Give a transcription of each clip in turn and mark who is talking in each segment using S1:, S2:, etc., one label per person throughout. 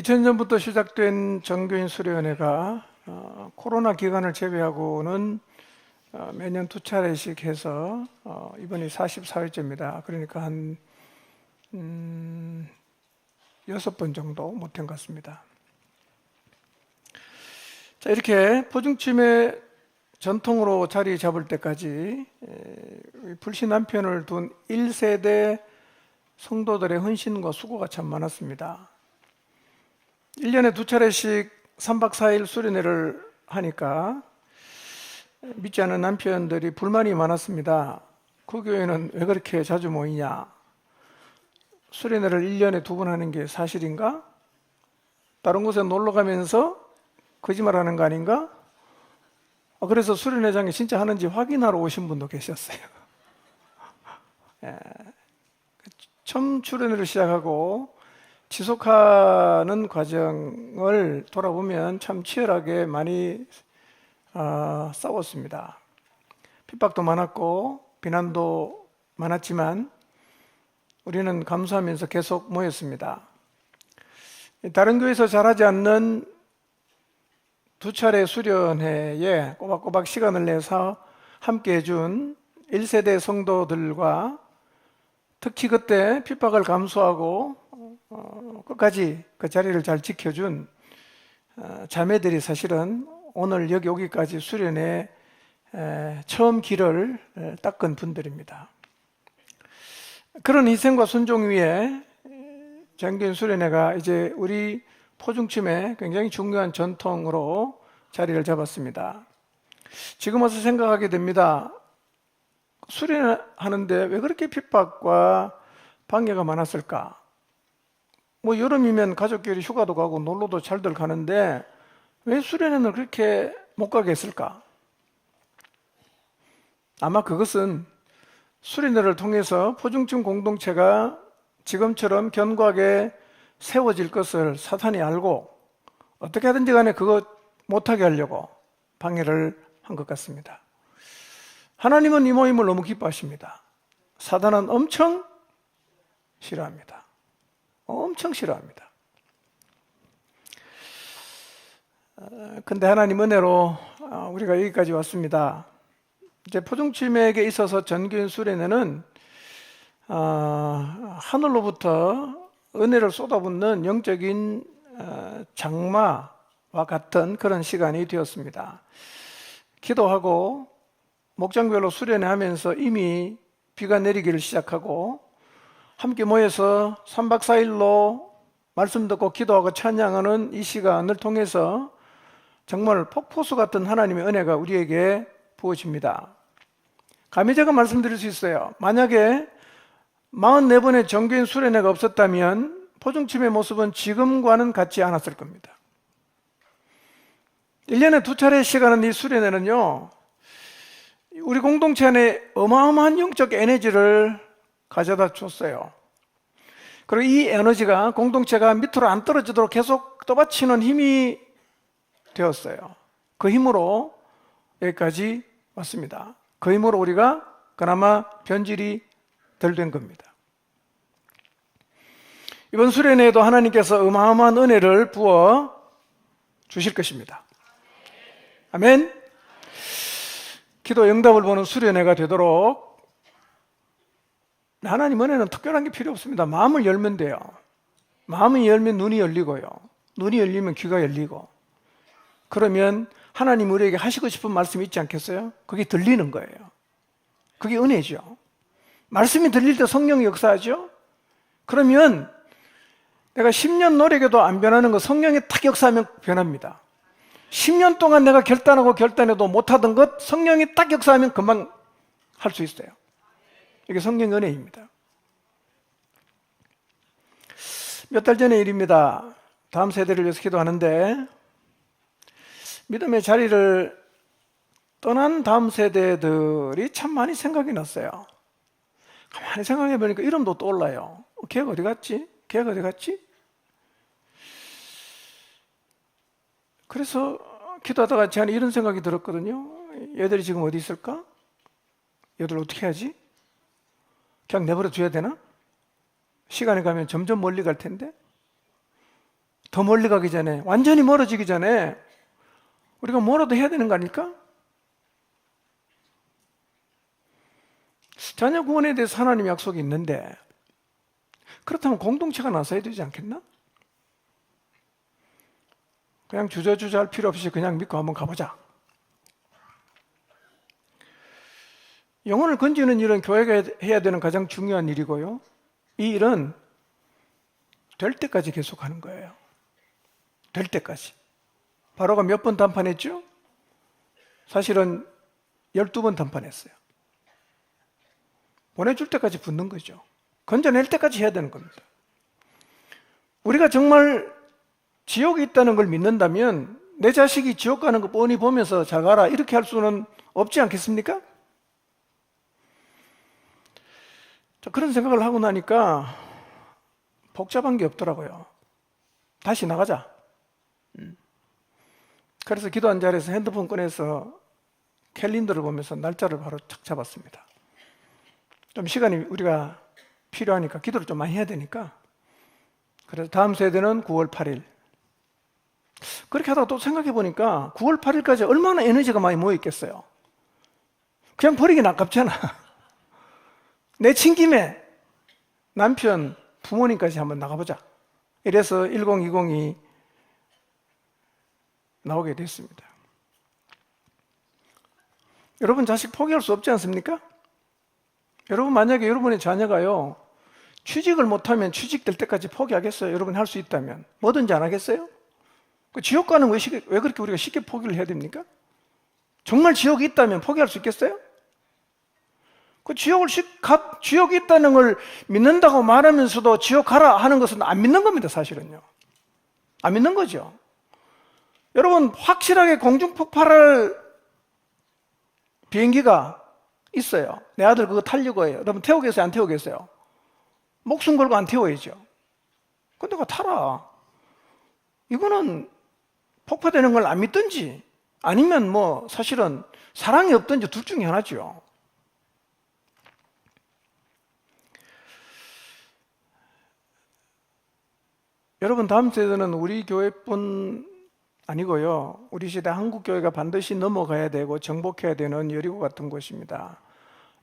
S1: 2000년부터 시작된 정교인 수련회가 코로나 기간을 제외하고는 매년 두 차례씩 해서 이번이 44회째입니다. 그러니까 한 6번 정도 못한 것 같습니다. 자, 이렇게 포중침의 전통으로 자리 잡을 때까지 불신 남편을 둔 1세대 성도들의 헌신과 수고가 참 많았습니다. 1년에 두 차례씩 3박 4일 수련회를 하니까 믿지 않은 남편들이 불만이 많았습니다. 그 교회는 왜 그렇게 자주 모이냐? 수련회를 1년에 두 번 하는 게 사실인가? 다른 곳에 놀러 가면서 거짓말하는 거 아닌가? 그래서 수련회장에 진짜 하는지 확인하러 오신 분도 계셨어요. 처음 수련회를 시작하고 지속하는 과정을 돌아보면 참 치열하게 많이 싸웠습니다. 핍박도 많았고 비난도 많았지만 우리는 감수하면서 계속 모였습니다. 다른 교회에서 잘하지 않는 두 차례 수련회에 꼬박꼬박 시간을 내서 함께 해준 1세대 성도들과 특히 그때 핍박을 감수하고 끝까지 그 자리를 잘 지켜준 자매들이 사실은 오늘 여기 오기까지 수련회 처음 길을 닦은 분들입니다. 그런 희생과 순종 위에 정교인 수련회가 이제 우리 포중침의 굉장히 중요한 전통으로 자리를 잡았습니다. 지금 와서 생각하게 됩니다. 수련하는데 왜 그렇게 핍박과 방해가 많았을까? 여름이면 가족끼리 휴가도 가고 놀러도 잘들 가는데 왜 수련회는 그렇게 못 가게 했을까? 아마 그것은 수련회를 통해서 포중침 공동체가 지금처럼 견고하게 세워질 것을 사탄이 알고 어떻게 하든지 간에 그거 못하게 하려고 방해를 한 것 같습니다. 하나님은 이 모임을 너무 기뻐하십니다. 사단은 엄청 싫어합니다. 엄청 싫어합니다. 근데 하나님 은혜로 우리가 여기까지 왔습니다. 이제 포중침에게 있어서 정교인 수련회는 하늘로부터 은혜를 쏟아붓는 영적인 장마와 같은 그런 시간이 되었습니다. 기도하고 목장별로 수련회 하면서 이미 비가 내리기를 시작하고 함께 모여서 3박 4일로 말씀 듣고 기도하고 찬양하는 이 시간을 통해서 정말 폭포수 같은 하나님의 은혜가 우리에게 부어집니다. 감히 제가 말씀드릴 수 있어요. 만약에 44번의 정교인 수련회가 없었다면 포중침의 모습은 지금과는 같지 않았을 겁니다. 1년에 두 차례 시간은 이 수련회는요, 우리 공동체 안에 어마어마한 영적 에너지를 가져다 줬어요. 그리고 이 에너지가 공동체가 밑으로 안 떨어지도록 계속 떠받치는 힘이 되었어요. 그 힘으로 여기까지 왔습니다. 그 힘으로 우리가 그나마 변질이 덜 된 겁니다. 이번 수련회에도 하나님께서 어마어마한 은혜를 부어 주실 것입니다. 아멘. 기도 응답을 보는 수련회가 되도록 하나님 은혜는 특별한 게 필요 없습니다. 마음을 열면 돼요. 마음이 열면 눈이 열리고요. 눈이 열리면 귀가 열리고, 그러면 하나님 우리에게 하시고 싶은 말씀이 있지 않겠어요? 그게 들리는 거예요. 그게 은혜죠. 말씀이 들릴 때 성령이 역사하죠. 그러면 내가 10년 노력해도 안 변하는 거 성령이 탁 역사하면 변합니다. 10년 동안 내가 결단해도 못하던 것 성령이 딱 역사하면 금방 할 수 있어요. 이게 성령의 은혜입니다. 몇 달 전의 일입니다. 다음 세대를 위해서 기도하는데 믿음의 자리를 떠난 다음 세대들이 참 많이 생각이 났어요. 가만히 생각해 보니까 이름도 떠올라요. 걔가 어디 갔지? 걔가 어디 갔지? 그래서 기도하다가 저는 이런 생각이 들었거든요. 얘들이 지금 어디 있을까? 얘들 어떻게 하지? 그냥 내버려 둬야 되나? 시간이 가면 점점 멀리 갈 텐데 더 멀리 가기 전에, 완전히 멀어지기 전에 우리가 뭐라도 해야 되는 거 아닐까? 자녀 구원에 대해서 하나님 약속이 있는데, 그렇다면 공동체가 나서야 되지 않겠나? 그냥 주저주저 할 필요 없이 그냥 믿고 한번 가보자. 영혼을 건지는 일은 교회가 해야 되는 가장 중요한 일이고요. 이 일은 될 때까지 계속하는 거예요. 될 때까지. 바로가 몇 번 단판했죠? 사실은 12번 단판했어요. 보내줄 때까지 붙는 거죠. 건져낼 때까지 해야 되는 겁니다. 우리가 정말 지옥이 있다는 걸 믿는다면 내 자식이 지옥 가는 거 뻔히 보면서 잘 가라 이렇게 할 수는 없지 않겠습니까? 그런 생각을 하고 나니까 복잡한 게 없더라고요. 다시 나가자. 그래서 기도한 자리에서 핸드폰 꺼내서 캘린더를 보면서 날짜를 바로 착 잡았습니다. 좀 시간이 우리가 필요하니까 기도를 좀 많이 해야 되니까. 그래서 다음 세대는 9월 8일. 그렇게 하다가 또 생각해 보니까 9월 8일까지 얼마나 에너지가 많이 모여 있겠어요. 그냥 버리긴 아깝잖아. 내친김에 남편, 부모님까지 한번 나가보자. 이래서 1020이 나오게 됐습니다. 여러분 자식 포기할 수 없지 않습니까? 여러분 만약에 여러분의 자녀가요 취직을 못하면 취직될 때까지 포기하겠어요? 여러분 할 수 있다면 뭐든지 안 하겠어요? 그 지옥 가는 왜 그렇게 우리가 쉽게 포기를 해야 됩니까? 정말 지옥이 있다면 포기할 수 있겠어요? 그 지옥이 있다는 걸 믿는다고 말하면서도 지옥 가라 하는 것은 안 믿는 겁니다, 사실은요. 안 믿는 거죠. 여러분, 확실하게 공중 폭발할 비행기가 있어요. 내 아들 그거 타려고 해요. 여러분, 태우겠어요? 안 태우겠어요? 목숨 걸고 안 태워야죠. 근데 그거 타라. 이거는 폭파되는 걸 안 믿든지 아니면 뭐 사실은 사랑이 없든지 둘 중에 하나죠. 여러분, 다음 세대는 우리 교회뿐 아니고요. 우리 시대 한국교회가 반드시 넘어가야 되고 정복해야 되는 여리고 같은 곳입니다.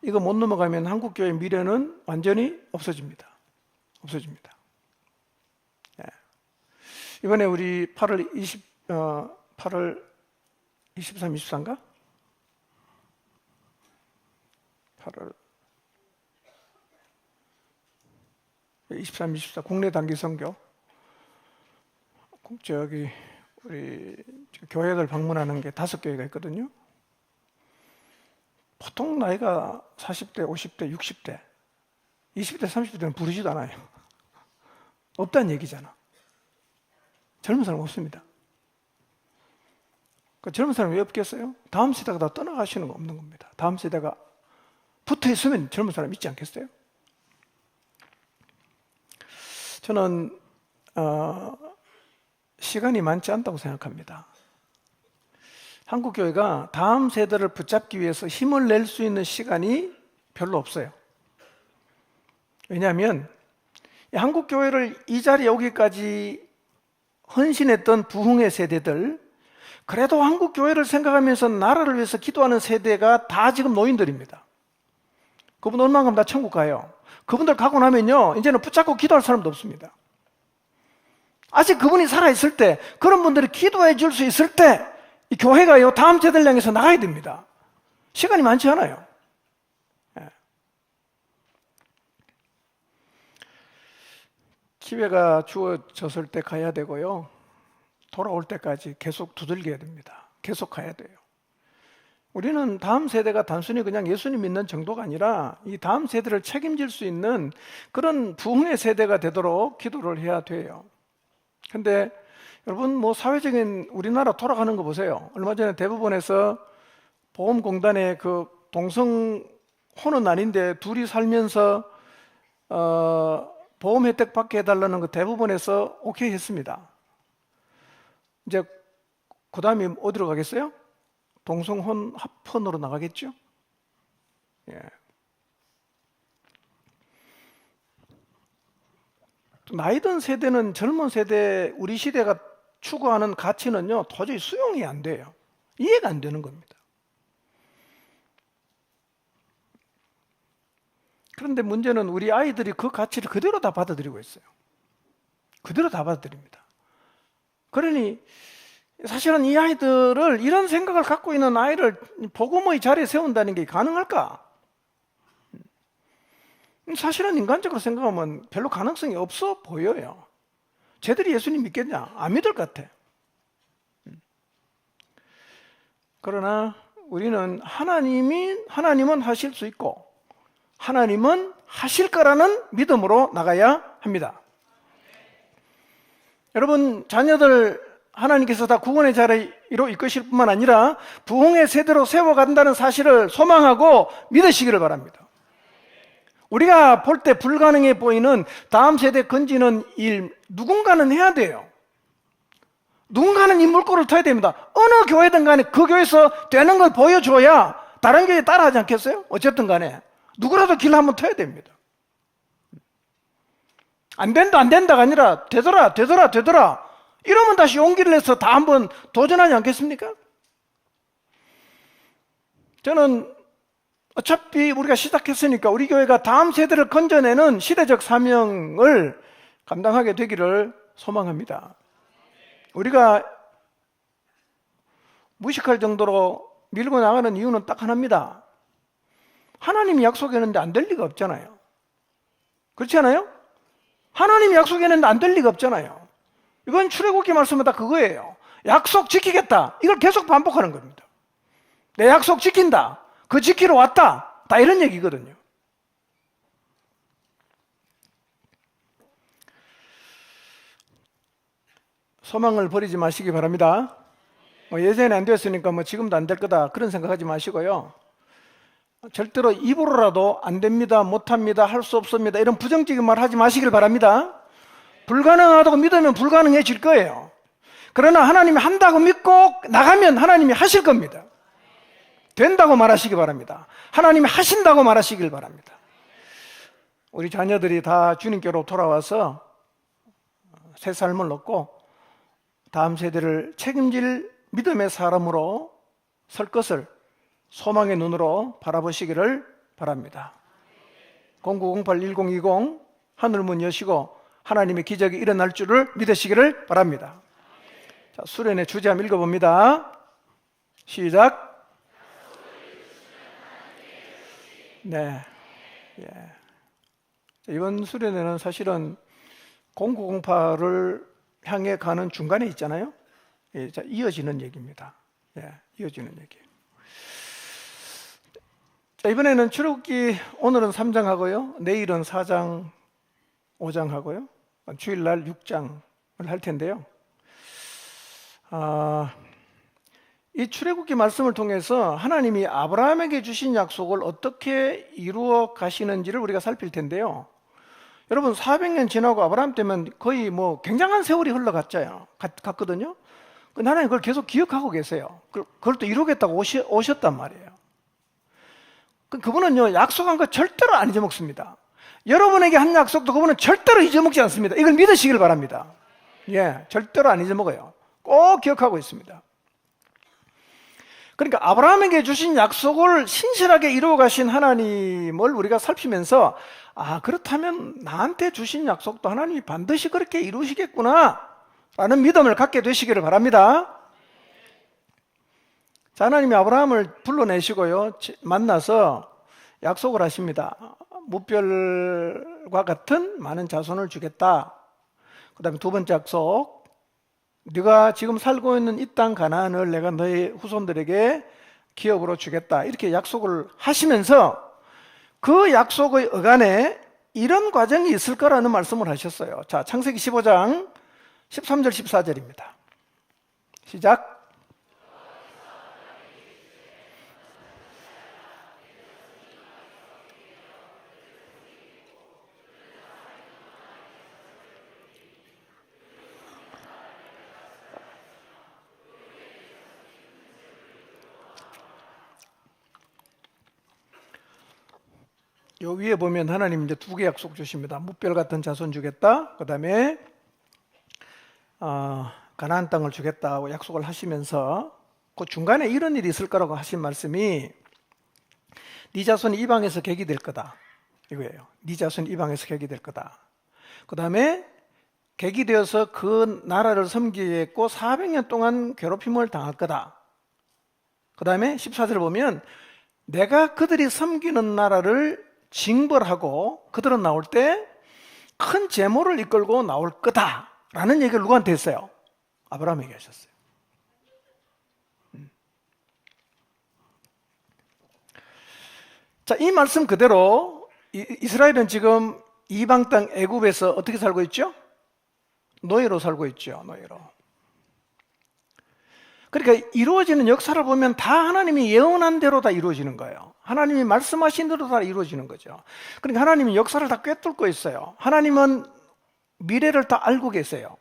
S1: 이거 못 넘어가면 한국교회의 미래는 완전히 없어집니다. 없어집니다. 네. 이번에 우리 8월 23, 24인가? 8월 23, 24 국내 단기 선교 저기 우리 교회들 방문하는 게 5교회가 있거든요. 보통 나이가 40대, 50대, 60대, 20대, 30대는 부르지도 않아요. 없다는 얘기잖아. 젊은 사람 없습니다. 그 젊은 사람이 왜 없겠어요? 다음 세대가 다 떠나가시는 거 없는 겁니다. 다음 세대가 붙어 있으면 젊은 사람 있지 않겠어요? 저는 시간이 많지 않다고 생각합니다. 한국교회가 다음 세대를 붙잡기 위해서 힘을 낼 수 있는 시간이 별로 없어요. 왜냐하면 한국교회를 이 자리에 오기까지 헌신했던 부흥의 세대들, 그래도 한국교회를 생각하면서 나라를 위해서 기도하는 세대가 다 지금 노인들입니다. 그분 얼마나 다 천국 가요. 그분들 가고 나면요 이제는 붙잡고 기도할 사람도 없습니다. 아직 그분이 살아있을 때, 그런 분들이 기도해 줄 수 있을 때 이 교회가요 다음 세대를 향해서 나가야 됩니다. 시간이 많지 않아요. 예. 기회가 주어졌을 때 가야 되고요, 돌아올 때까지 계속 두들겨야 됩니다. 계속 가야 돼요. 우리는 다음 세대가 단순히 그냥 예수님 믿는 정도가 아니라 이 다음 세대를 책임질 수 있는 그런 부흥의 세대가 되도록 기도를 해야 돼요. 근데 여러분 뭐 사회적인 우리나라 돌아가는 거 보세요. 얼마 전에 대법원에서 보험공단의 그 동성혼은 아닌데 둘이 살면서 보험 혜택 받게 해달라는 거 대법원에서 오케이 했습니다. 이제 그 다음에 어디로 가겠어요? 동성혼 합헌으로 나가겠죠? 예. 나이 든 세대는 젊은 세대, 우리 시대가 추구하는 가치는요, 도저히 수용이 안 돼요. 이해가 안 되는 겁니다. 그런데 문제는 우리 아이들이 그 가치를 그대로 다 받아들이고 있어요. 그대로 다 받아들입니다. 그러니 사실은 이 아이들을, 이런 생각을 갖고 있는 아이를 복음의 자리에 세운다는 게 가능할까? 사실은 인간적으로 생각하면 별로 가능성이 없어 보여요. 쟤들이 예수님 믿겠냐? 안 믿을 것 같아. 그러나 우리는 하나님은 하실 수 있고 하나님은 하실 거라는 믿음으로 나가야 합니다. 여러분, 자녀들 하나님께서 다 구원의 자리로 이끄실 뿐만 아니라 부흥의 세대로 세워간다는 사실을 소망하고 믿으시기를 바랍니다. 우리가 볼 때 불가능해 보이는 다음 세대 건지는 일, 누군가는 해야 돼요. 누군가는 이 물꼬를 터야 됩니다. 어느 교회든 간에 그 교회에서 되는 걸 보여줘야 다른 교회에 따라하지 않겠어요? 어쨌든 간에 누구라도 길 한번 터야 됩니다. 안 된다가 아니라 되더라 이러면 다시 용기를 내서 다 한번 도전하지 않겠습니까? 저는 어차피 우리가 시작했으니까 우리 교회가 다음 세대를 건져내는 시대적 사명을 감당하게 되기를 소망합니다. 우리가 무식할 정도로 밀고 나가는 이유는 딱 하나입니다. 하나님이 약속했는데 안 될 리가 없잖아요. 그렇지 않아요? 하나님이 약속했는데 안 될 리가 없잖아요. 이건 출애굽기 말씀은 다 그거예요. 약속 지키겠다. 이걸 계속 반복하는 겁니다. 내 약속 지킨다. 그 지키러 왔다. 다 이런 얘기거든요. 소망을 버리지 마시기 바랍니다. 예전에 안 됐으니까 지금도 안 될 거다 그런 생각하지 마시고요. 절대로 입으로라도 안 됩니다, 못합니다, 할 수 없습니다 이런 부정적인 말 하지 마시길 바랍니다. 불가능하다고 믿으면 불가능해질 거예요. 그러나 하나님이 한다고 믿고 나가면 하나님이 하실 겁니다. 된다고 말하시기 바랍니다. 하나님이 하신다고 말하시길 바랍니다. 우리 자녀들이 다 주님께로 돌아와서 새 삶을 얻고 다음 세대를 책임질 믿음의 사람으로 설 것을 소망의 눈으로 바라보시기를 바랍니다. 0908-1020 하늘문 여시고 하나님의 기적이 일어날 줄을 믿으시기를 바랍니다. 자, 수련의 주제 한번 읽어봅니다. 시작. 네. 예. 이번 수련회는 사실은 0908을 향해 가는 중간에 있잖아요. 예, 자, 이어지는 얘기입니다. 예, 이어지는 얘기. 자, 이번에는 출애굽기 오늘은 3장 하고요. 내일은 4장, 5장 하고요. 주일날 6장을 할 텐데요. 이 출애굽기 말씀을 통해서 하나님이 아브라함에게 주신 약속을 어떻게 이루어 가시는지를 우리가 살필 텐데요. 여러분 400년 지나고 아브라함 때면 거의 굉장한 세월이 갔거든요. 하나님 그걸 계속 기억하고 계세요. 그걸 또 이루겠다고 오셨단 말이에요. 그분은요 약속한 거 절대로 안 잊어먹습니다. 여러분에게 한 약속도 그분은 절대로 잊어먹지 않습니다. 이걸 믿으시길 바랍니다. 예, 절대로 안 잊어먹어요. 꼭 기억하고 있습니다. 그러니까 아브라함에게 주신 약속을 신실하게 이루어 가신 하나님을 우리가 살피면서 그렇다면 나한테 주신 약속도 하나님이 반드시 그렇게 이루시겠구나 라는 믿음을 갖게 되시기를 바랍니다. 자, 하나님이 아브라함을 불러내시고요 만나서 약속을 하십니다. 무별과 같은 많은 자손을 주겠다. 그 다음에 두 번째 약속, 네가 지금 살고 있는 이 땅 가나안을 내가 너희 후손들에게 기업으로 주겠다. 이렇게 약속을 하시면서 그 약속의 어간에 이런 과정이 있을 거라는 말씀을 하셨어요. 자, 창세기 15장 13절 14절입니다. 시작. 요 위에 보면 하나님 이제 두 개 약속 주십니다. 무별 같은 자손 주겠다. 그 다음에 가나안 땅을 주겠다고 약속을 하시면서 그 중간에 이런 일이 있을 거라고 하신 말씀이 네 자손이 이방에서 객이 될 거다 이거예요. 네 자손이 이방에서 객이 될 거다. 그 다음에 객이 되어서 그 나라를 섬기겠고 400년 동안 괴롭힘을 당할 거다. 그 다음에 14절 보면 내가 그들이 섬기는 나라를 징벌하고 그들은 나올 때 큰 재물을 이끌고 나올 거다 라는 얘기를 누구한테 했어요? 아브라함에게 하셨어요. 자, 이 말씀 그대로 이스라엘은 지금 이방 땅 애굽에서 어떻게 살고 있죠? 노예로 살고 있죠. 노예로. 그러니까 이루어지는 역사를 보면 다 하나님이 예언한 대로 다 이루어지는 거예요. 하나님이 말씀하신 대로 다 이루어지는 거죠. 그러니까 하나님이 역사를 다 꿰뚫고 있어요. 하나님은 미래를 다 알고 계세요.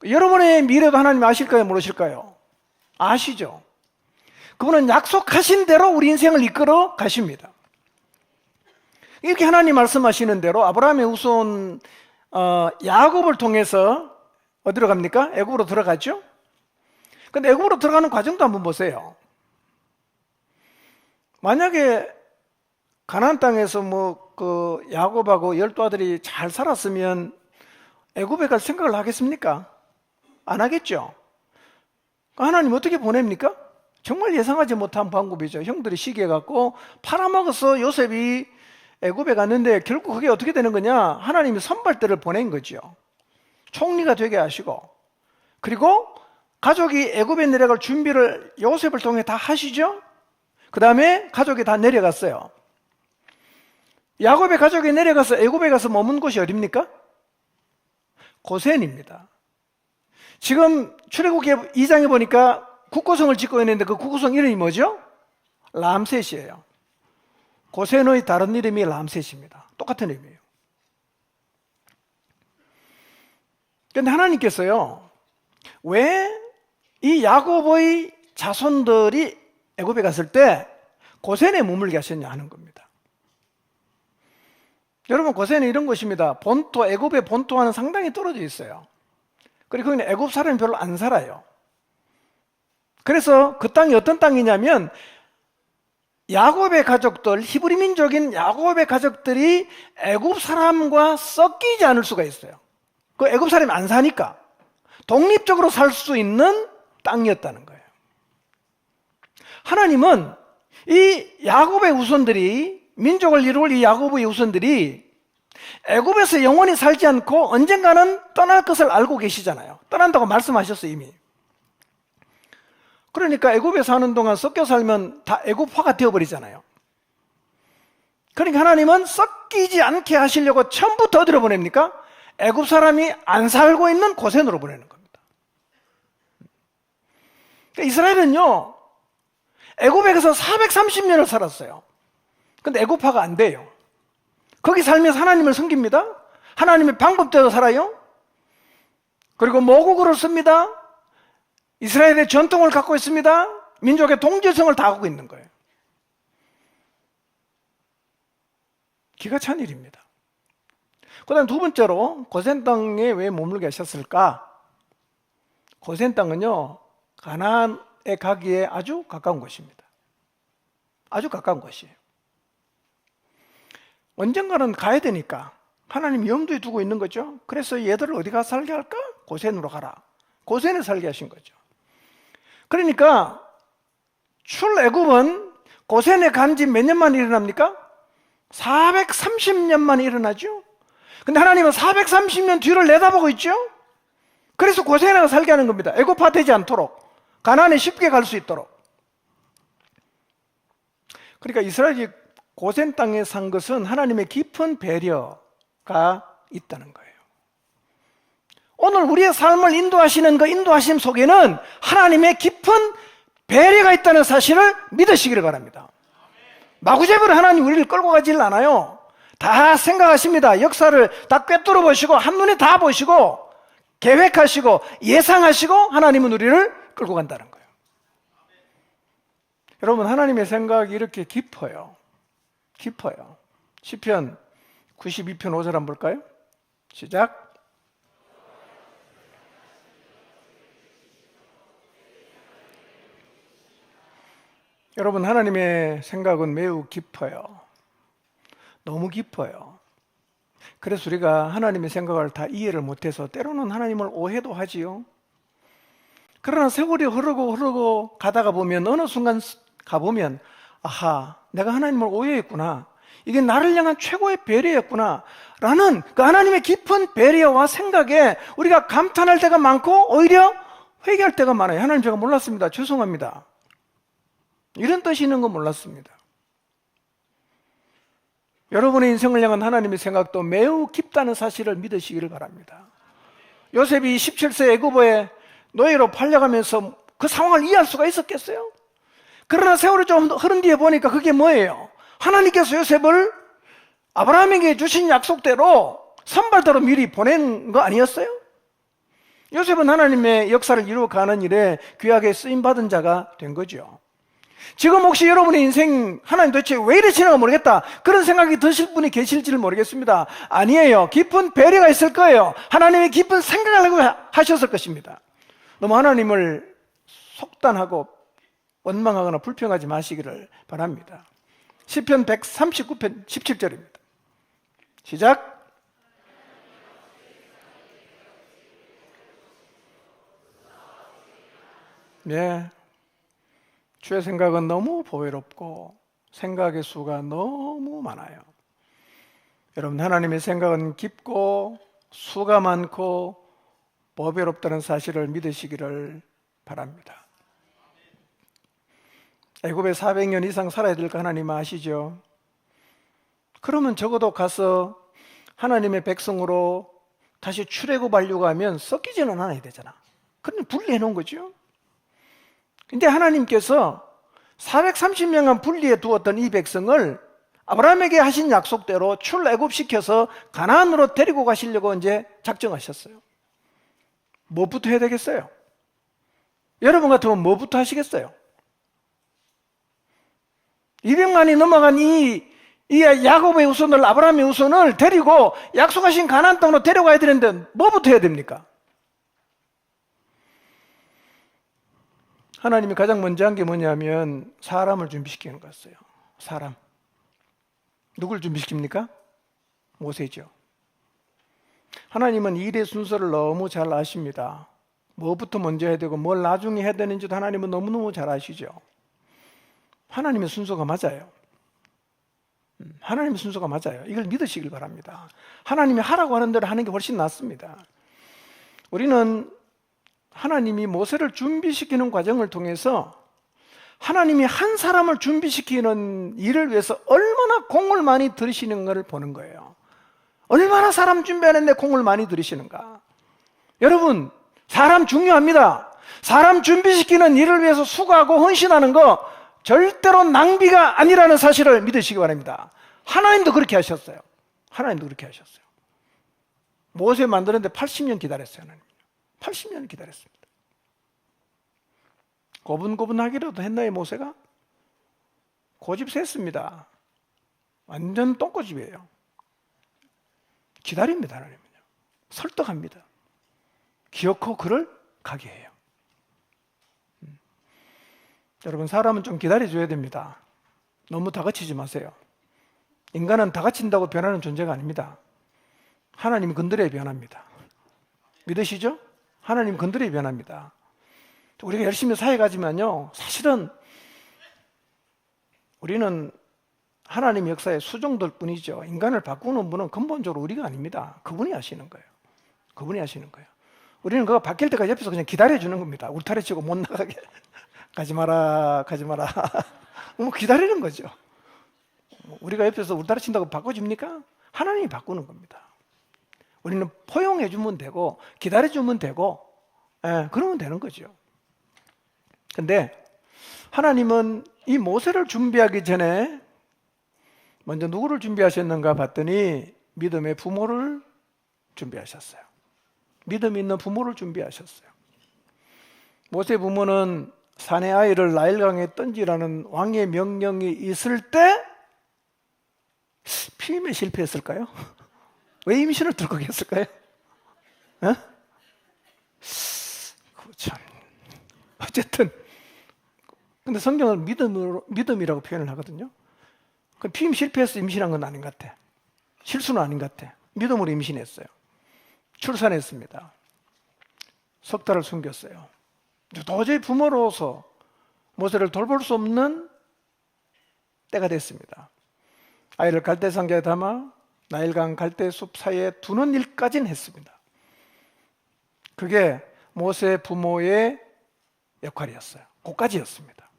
S1: 여러분의 미래도 하나님 아실까요? 모르실까요? 아시죠? 그분은 약속하신 대로 우리 인생을 이끌어 가십니다. 이렇게 하나님 말씀하시는 대로 아브라함의 후손 야곱을 통해서 어디로 갑니까? 애굽으로 들어가죠? 근데 애굽으로 들어가는 과정도 한번 보세요. 만약에 가나안 땅에서 그 야곱하고 12아들이 잘 살았으면 애굽에 갈 생각을 하겠습니까? 안 하겠죠? 하나님 어떻게 보냅니까? 정말 예상하지 못한 방법이죠. 형들이 시기해갖고 팔아먹어서 요셉이 애굽에 갔는데 결국 그게 어떻게 되는 거냐? 하나님이 선발대를 보낸 거죠. 총리가 되게 하시고, 그리고 가족이 애굽에 내려갈 준비를 요셉을 통해 다 하시죠. 그 다음에 가족이 다 내려갔어요. 야곱의 가족이 내려가서 애굽에 가서 머문 곳이 어딥니까? 고센입니다. 지금 출애굽기 2장에 보니까 국고성을 짓고 있는데 그 국고성 이름이 뭐죠? 람셋이에요. 고센의 다른 이름이 람셋입니다. 똑같은 이름이에요. 그런데 하나님께서요, 왜 이 야곱의 자손들이 애굽에 갔을 때 고센에 머물게 하셨냐 하는 겁니다. 여러분, 고센은 이런 곳입니다. 본토, 애굽의 본토와는 상당히 떨어져 있어요. 그리고 거기는 애굽 사람이 별로 안 살아요. 그래서 그 땅이 어떤 땅이냐면 야곱의 가족들, 히브리 민족인 야곱의 가족들이 애굽 사람과 섞이지 않을 수가 있어요. 그 애굽 사람이 안 사니까 독립적으로 살 수 있는 땅이었다는 거예요. 하나님은 이 야곱의 후손들이, 민족을 이룰 이 야곱의 후손들이 애굽에서 영원히 살지 않고 언젠가는 떠날 것을 알고 계시잖아요. 떠난다고 말씀하셨어요, 이미. 그러니까 애굽에 사는 동안 섞여 살면 다 애굽화가 되어버리잖아요. 그러니까 하나님은 섞이지 않게 하시려고 처음부터 어디로 보냅니까? 애굽 사람이 안 살고 있는 고센으로 보내는 겁니다. 그러니까 이스라엘은요, 애굽에 가서 430년을 살았어요. 근데 애굽화가 안 돼요. 거기 살면서 하나님을 섬깁니다. 하나님의 방법대로 살아요. 그리고 모국어를 씁니다. 이스라엘의 전통을 갖고 있습니다. 민족의 동질성을 다 갖고 있는 거예요. 기가 찬 일입니다. 그 다음 두 번째로 고센 땅에 왜 머물게 하셨을까? 고센 땅은요, 가나안에 가기에 아주 가까운 곳입니다. 아주 가까운 곳이에요. 언젠가는 가야 되니까 하나님 염두에 두고 있는 거죠. 그래서 얘들을 어디 가서 살게 할까? 고센으로 가라. 고센에 살게 하신 거죠. 그러니까 출애굽은 고센에 간 지 몇 년 만에 일어납니까? 430년 만에 일어나죠. 근데 하나님은 430년 뒤를 내다보고 있죠. 그래서 고센에 가서 살게 하는 겁니다. 애굽화 되지 않도록, 가나안에 쉽게 갈 수 있도록. 그러니까 이스라엘이 고센 땅에 산 것은 하나님의 깊은 배려가 있다는 거예요. 오늘 우리의 삶을 인도하시는 그 인도하심 속에는 하나님의 깊은 배려가 있다는 사실을 믿으시기를 바랍니다. 마구잡이로 하나님 우리를 끌고 가질 않아요. 다 생각하십니다. 역사를 다 꿰뚫어 보시고 한눈에 다 보시고 계획하시고 예상하시고 하나님은 우리를 끌고 간다는 거예요. 여러분, 하나님의 생각이 이렇게 깊어요. 깊어요. 시편 92편 5절 한번 볼까요? 시작. 여러분, 하나님의 생각은 매우 깊어요. 너무 깊어요. 그래서 우리가 하나님의 생각을 다 이해를 못해서 때로는 하나님을 오해도 하지요. 그러나 세월이 흐르고 가다가 보면 어느 순간 가보면 아하, 내가 하나님을 오해했구나. 이게 나를 향한 최고의 배려였구나 라는 그 하나님의 깊은 배려와 생각에 우리가 감탄할 때가 많고 오히려 회개할 때가 많아요. 하나님, 제가 몰랐습니다. 죄송합니다. 이런 뜻이 있는 거 몰랐습니다. 여러분의 인생을 향한 하나님의 생각도 매우 깊다는 사실을 믿으시기를 바랍니다. 요셉이 17세 애굽의 노예로 팔려가면서 그 상황을 이해할 수가 있었겠어요? 그러나 세월이 좀 흐른 뒤에 보니까 그게 뭐예요? 하나님께서 요셉을 아브라함에게 주신 약속대로 선발대로 미리 보낸 거 아니었어요? 요셉은 하나님의 역사를 이루어가는 일에 귀하게 쓰임받은 자가 된 거죠. 지금 혹시 여러분의 인생 하나님 도대체 왜 이러시는가 모르겠다, 그런 생각이 드실 분이 계실지를 모르겠습니다. 아니에요. 깊은 배려가 있을 거예요. 하나님의 깊은 생각을 하셨을 것입니다. 너무 하나님을 속단하고 원망하거나 불평하지 마시기를 바랍니다. 시편 139편 17절입니다. 시작. 네, 주의 생각은 너무 보배롭고 생각의 수가 너무 많아요. 여러분, 하나님의 생각은 깊고 수가 많고 보배롭다는 사실을 믿으시기를 바랍니다. 애굽에 400년 이상 살아야 될 거 하나님 아시죠? 그러면 적어도 가서 하나님의 백성으로 다시 출애굽하려고 하면 썩기지는 않아야 되잖아. 그럼 분리해 놓은 거죠. 근데 하나님께서 430년간 분리해 두었던 이 백성을 아브라함에게 하신 약속대로 출애굽시켜서 가나안으로 데리고 가시려고 이제 작정하셨어요. 뭐부터 해야 되겠어요? 여러분 같으면 뭐부터 하시겠어요? 200만이 넘어간 이 야곱의 후손을, 아브라함의 후손을 데리고 약속하신 가나안 땅으로 데려가야 되는데 뭐부터 해야 됩니까? 하나님이 가장 먼저 한 게 뭐냐면 사람을 준비시키는 거였어요. 사람. 누굴 준비시킵니까? 모세죠. 하나님은 일의 순서를 너무 잘 아십니다. 뭐부터 먼저 해야 되고 뭘 나중에 해야 되는지도 하나님은 너무너무 잘 아시죠. 하나님의 순서가 맞아요. 하나님의 순서가 맞아요. 이걸 믿으시길 바랍니다. 하나님이 하라고 하는 대로 하는 게 훨씬 낫습니다. 우리는 하나님이 모세를 준비시키는 과정을 통해서 하나님이 한 사람을 준비시키는 일을 위해서 얼마나 공을 많이 들이시는 걸 보는 거예요. 얼마나 사람 준비하는데 공을 많이 들이시는가. 여러분, 사람 중요합니다. 사람 준비시키는 일을 위해서 수고하고 헌신하는 거 절대로 낭비가 아니라는 사실을 믿으시기 바랍니다. 하나님도 그렇게 하셨어요. 하나님도 그렇게 하셨어요. 모세 만드는데 80년 기다렸어요. 하나님 80년 기다렸습니다. 고분고분하기라도 했나요, 모세가? 고집셌습니다. 완전 똥꼬집이에요. 기다립니다, 하나님은요. 설득합니다. 기어코 그를 가게 해요. 여러분, 사람은 좀 기다려줘야 됩니다. 너무 다그치지 마세요. 인간은 다그친다고 변하는 존재가 아닙니다. 하나님은 건드려야 변합니다. 믿으시죠? 하나님 건드려야 변합니다. 우리가 열심히 사역하지만요, 사실은 우리는 하나님 역사의 수종들 뿐이죠. 인간을 바꾸는 분은 근본적으로 우리가 아닙니다. 그분이 하시는 거예요. 그분이 하시는 거예요. 우리는 그거 바뀔 때까지 옆에서 그냥 기다려주는 겁니다. 울타리 치고 못 나가게. 가지 마라, 가지 마라. 뭐 기다리는 거죠. 우리가 옆에서 울타리 친다고 바꿔줍니까? 하나님이 바꾸는 겁니다. 우리는 포용해주면 되고 기다려주면 되고, 그러면 되는 거죠. 근데 하나님은 이 모세를 준비하기 전에 먼저 누구를 준비하셨는가 봤더니 믿음의 부모를 준비하셨어요. 믿음 있는 부모를 준비하셨어요. 모세 부모는 사내 아이를 나일강에 던지라는 왕의 명령이 있을 때 피임에 실패했을까요? 왜 임신을 들고 했을까요? 어? 참. 어쨌든 근데 성경은 믿음이라고 표현을 하거든요. 그 피임 실패해서 임신한 건 아닌 것 같아. 실수는 아닌 것 같아. 믿음으로 임신했어요. 출산했습니다. 석 달을 숨겼어요. 도저히 부모로서 모세를 돌볼 수 없는 때가 됐습니다. 아이를 갈대상자에 담아 나일강 갈대숲 사이에 두는 일까지는 했습니다. 그게 모세 부모의 역할이었어요. 그까지였습니다.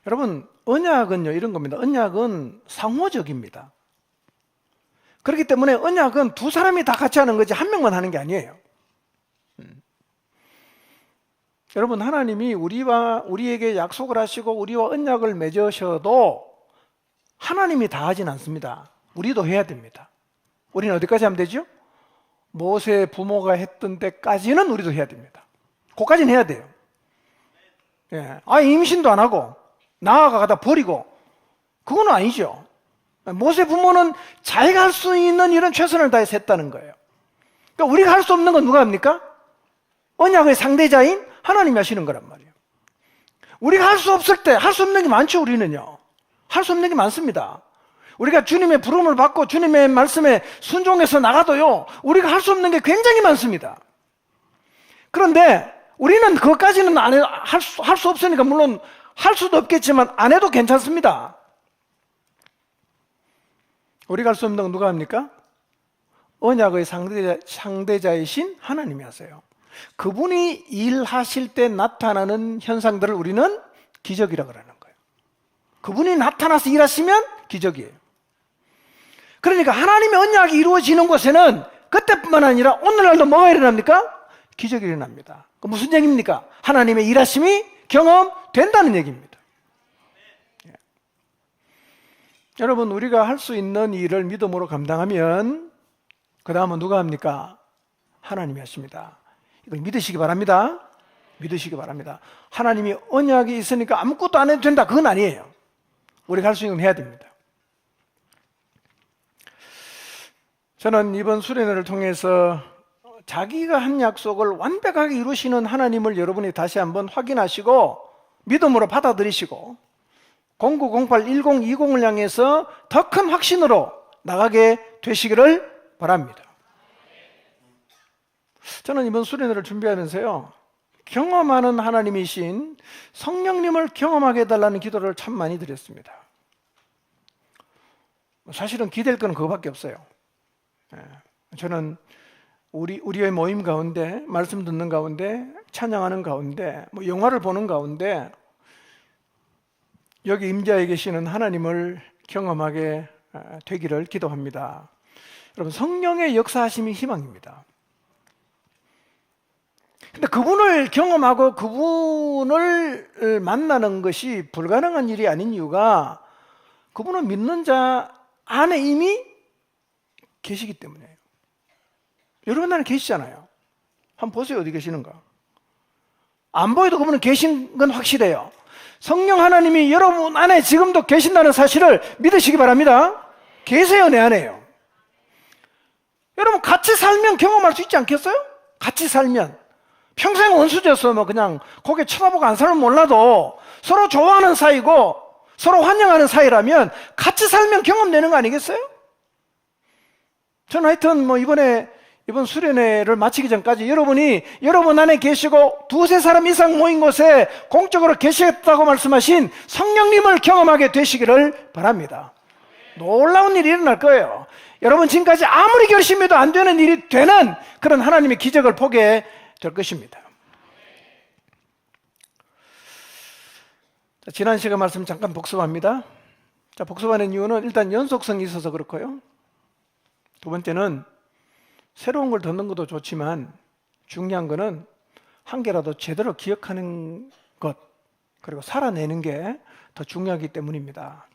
S1: 여러분, 언약은요 이런 겁니다. 언약은 상호적입니다. 그렇기 때문에 언약은 두 사람이 다 같이 하는 거지 한 명만 하는 게 아니에요. 여러분, 하나님이 우리에게 약속을 하시고 우리와 언약을 맺으셔도 하나님이 다 하진 않습니다. 우리도 해야 됩니다. 우리는 어디까지 하면 되죠? 모세 부모가 했던 데까지는 우리도 해야 됩니다. 그까지는 해야 돼요. 예. 임신도 안 하고 나아가다 버리고 그건 아니죠. 모세 부모는 자기가 할 수 있는 일은 최선을 다해서 했다는 거예요. 그러니까 우리가 할 수 없는 건 누가 합니까? 언약의 상대자인 하나님이 하시는 거란 말이에요. 우리가 할 수 없을 때 할 수 없는 게 많죠. 우리는요 할 수 없는 게 많습니다. 우리가 주님의 부름을 받고 주님의 말씀에 순종해서 나가도요 우리가 할 수 없는 게 굉장히 많습니다. 그런데 우리는 그것까지는 할 수 없으니까 물론 할 수도 없겠지만 안 해도 괜찮습니다. 우리가 할 수 없는 건 누가 합니까? 언약의 상대자이신 하나님이 하세요. 그분이 일하실 때 나타나는 현상들을 우리는 기적이라고 하는 거예요. 그분이 나타나서 일하시면 기적이에요. 그러니까 하나님의 언약이 이루어지는 곳에는 그때뿐만 아니라 오늘날도 뭐가 일어납니까? 기적이 일어납니다. 그 무슨 얘기입니까? 하나님의 일하심이 경험된다는 얘기입니다. 예. 여러분, 우리가 할 수 있는 일을 믿음으로 감당하면 그 다음은 누가 합니까? 하나님이 하십니다. 이걸 믿으시기 바랍니다. 믿으시기 바랍니다. 하나님이 언약이 있으니까 아무것도 안 해도 된다, 그건 아니에요. 우리가 할 수 있는 건 해야 됩니다. 저는 이번 수련회를 통해서 자기가 한 약속을 완벽하게 이루시는 하나님을 여러분이 다시 한번 확인하시고 믿음으로 받아들이시고 0908-1020을 향해서 더 큰 확신으로 나가게 되시기를 바랍니다. 저는 이번 수련회를 준비하면서요 경험하는 하나님이신 성령님을 경험하게 해달라는 기도를 참 많이 드렸습니다. 사실은 기댈 건 그거밖에 없어요. 저는 우리의 모임 가운데, 말씀 듣는 가운데, 찬양하는 가운데, 영화를 보는 가운데 여기 임자에 계시는 하나님을 경험하게 되기를 기도합니다. 여러분, 성령의 역사하심이 희망입니다. 근데 그분을 경험하고 그분을 만나는 것이 불가능한 일이 아닌 이유가 그분을 믿는 자 안에 이미 계시기 때문이에요. 여러분 안에 계시잖아요. 한번 보세요. 어디 계시는가. 안 보여도 그분은 계신 건 확실해요. 성령 하나님이 여러분 안에 지금도 계신다는 사실을 믿으시기 바랍니다. 계세요. 내 안에요. 여러분 같이 살면 경험할 수 있지 않겠어요? 같이 살면 평생 원수져서 그냥 고개 쳐다보고 안 살면 몰라도 서로 좋아하는 사이고 서로 환영하는 사이라면 같이 살면 경험되는 거 아니겠어요? 저는 하여튼 이번 수련회를 마치기 전까지 여러분이 여러분 안에 계시고 두세 사람 이상 모인 곳에 공적으로 계시겠다고 말씀하신 성령님을 경험하게 되시기를 바랍니다. 놀라운 일이 일어날 거예요. 여러분 지금까지 아무리 결심해도 안 되는 일이 되는 그런 하나님의 기적을 보게 될 것입니다. 자, 지난 시간 말씀 잠깐 복습합니다. 자, 복습하는 이유는 일단 연속성이 있어서 그렇고요. 두 번째는 새로운 걸 듣는 것도 좋지만 중요한 거는 한 개라도 제대로 기억하는 것, 그리고 살아내는 게 더 중요하기 때문입니다.